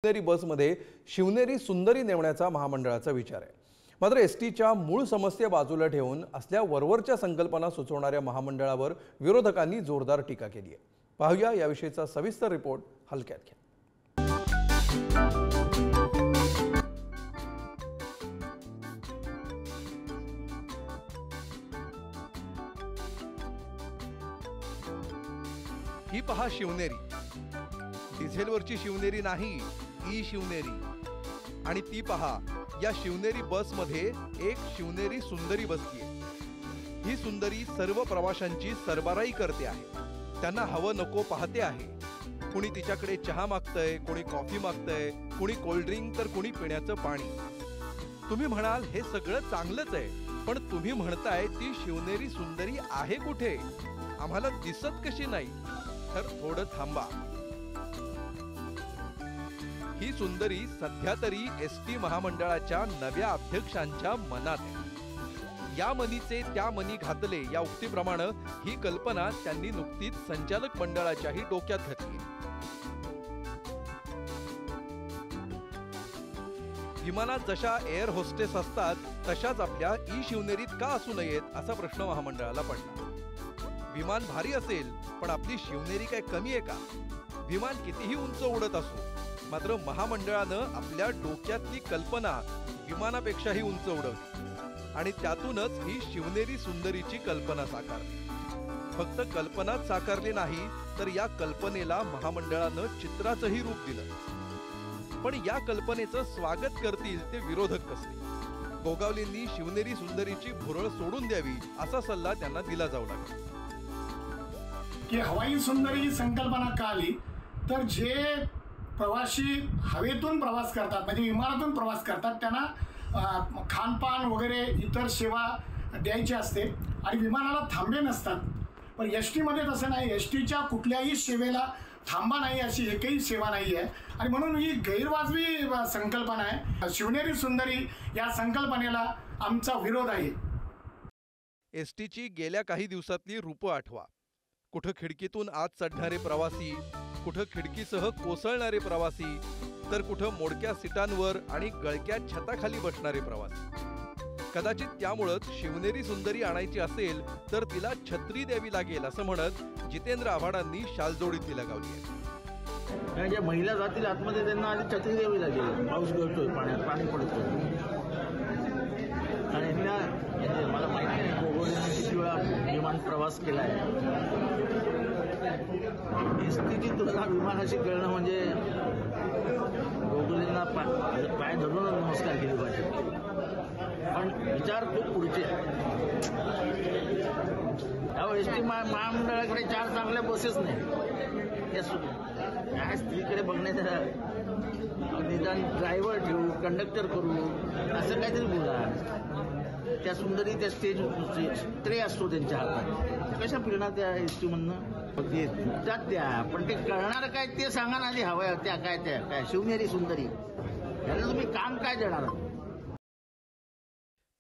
शिवनेरी बसमध्ये शिवनेरी सुंदरी नेमण्याचा महामंडळाचा विचार आहे। मात्र एसटीच्या मूळ समस्या बाजूला ठेवून असल्या वरवरच्या संकल्पना सुचवणाऱ्या महामंडळावर विरोधकांनी जोरदार टीका केली आहे। पाहूया याविषयीचा सविस्तर रिपोर्ट हलक्यात घ्या। ही पहा शिवनेरी, डिझेलवरची शिवनेरी नाही, ई शिवनेरी। आणि ती पहा, या शिवनेरी बस मध्ये एक शिवनेरी सुंदरी बसलीये। ही सुंदरी सर्व प्रवाशांची सरबराई करते आहे, त्यांना हवं नको पाहते आहे। कुणी तिच्याकडे चहा मागतंय, कोणी कॉफी मागतंय, कुणी कोल्ड ड्रिंक, तर कुणी पिण्याचं पाणी। तुम्ही म्हणाल हे सगळं चांगलंच आहे, पण तुम्ही म्हणताय ती शिवनेरी सुंदरी आहे कुठे? आम्हाला दिसत कशी नाही? तर थोडं थांबा। ही सुंदरी सध्या तरी एसटी महामंडळाच्या नव्या अध्यक्षांच्या मनात आहे। या मनीचे त्या मनी घातले या उक्तीप्रमाणे ही कल्पना त्यांनी नुकतीच संचालक मंडळाच्याही डोक्यात घातली। विमानात जशा एअर होस्टेस असतात तशाच आपल्या ई शिवनेरीत का असू नयेत असा प्रश्न महामंडळाला पडला। विमान भारी असेल पण आपली शिवनेरी काय कमी आहे का? विमान कितीही उंच उडत असो, मात्र महामंडळानं आपल्या डोक्यातली कल्पना विमानापेक्षाही उंच उडवली आणि त्यातूनच ही शिवनेरी सुंदरीची कल्पना साकारली। फक्त कल्पनाच साकारली नाही, तर या कल्पनेला महामंडळानं चित्राचंही रूप दिलं। पण या कल्पनेचं स्वागत करतील ते विरोधक कसले? गोगावलेंनी शिवनेरी सुंदरीची भुरळ सोडून द्यावी असा सल्ला त्यांना दिला जाऊ लागला। की हवाई सुंदरी ही संकल्पना का आली, तर जे प्रवासी हवेतून प्रवास करतात, म्हणजे विमानातून प्रवास करतात, त्यांना खानपान वगैरे इतर सेवा द्यायची असते आणि विमानाला थांबे नसतात। पण एस टीमध्ये तसं नाही, एस टीच्या कुठल्याही सेवेला थांबा नाही अशी एकही सेवा नाही आहे आणि म्हणून ही गैरवाजवी संकल्पना आहे। शिवनेरी सुंदरी या संकल्पनेला आमचा विरोध आहे। एसटीची गेल्या काही दिवसातली रूपं आठवा। कुठं खिडकीतून आत चढणारे प्रवासी, कुठं खिडकीसह कोसळणारे प्रवासी, तर कुठं मोडक्या सीटांवर आणि गळक्या छताखाली बसणारे प्रवासी। कदाचित त्यामुळेच शिवनेरी सुंदरी आणायची असेल तर तिला छत्री द्यावी लागेल असं म्हणत जितेंद्र आव्हाडांनी शालजोडी तिला गावली आहे। ज्या महिला जातील आतमध्ये त्यांना आधी छत्री द्यावी लागेल। पाऊस गळतोय, पाणी पडतोय आणि मला माहिती आहे गोगोलीने किती वेळा विमान प्रवास केला आहे। एसटीची तुलना विमानाशी करणं म्हणजे गोगोलींना पाय धरून नमस्कार केले पाहिजे, पण विचार खूप पुढचे आहे। एसटी महामंडळाकडे 4 चांगल्या बसेस नाही, त्या स्त्रीकडे बघण्याचं निदान ड्रायव्हर ठेवू, कंडक्टर करू, असं काहीतरी बोला। त्या सुंदरी त्या स्टेज ट्रे असतो त्यांच्या हातात, कशा फिरणार त्या एसटी मधनं? ते दुखतात त्या, पण ते कळणार काय ते सांगा ना आधी। हवं त्या काय शिवनेरी सुंदरी, याला तुम्ही काम काय देणार?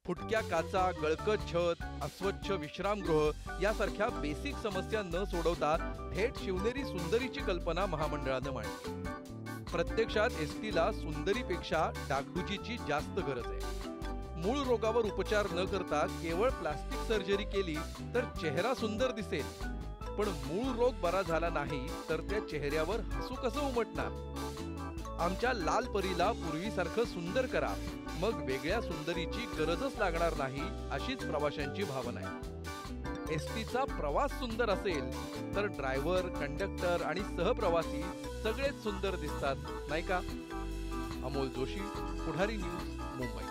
फुटक्या काचा, गळकट छत, अस्वच्छ विश्रामगृह यासारख्या बेसिक समस्या न सोडवता थेट शिवनेरी सुंदरीची कल्पना महामंडळानं मांडली। प्रत्यक्षात एसटीला सुंदरीपेक्षा डागडुजीची जास्त गरज आहे। मूळ रोगावर उपचार न करता केवळ प्लास्टिक सर्जरी केली तर चेहरा सुंदर दिसेल, पण मूळ रोग बरा झाला नाही तर त्या चेहऱ्यावर हसू कसं उमटणार? आमच्या लाल परीला पूर्वीसारखं सुंदर करा, मग वेगळ्या सुंदरीची गरजच लागणार नाही अशीच प्रवाशांची भावना आहे। एसटीचा प्रवास सुंदर असेल तर ड्रायव्हर, कंडक्टर आणि सहप्रवासी सगळेच सुंदर दिसतात, नाही का? अमोल जोशी, पुढारी न्यूज, मुंबई।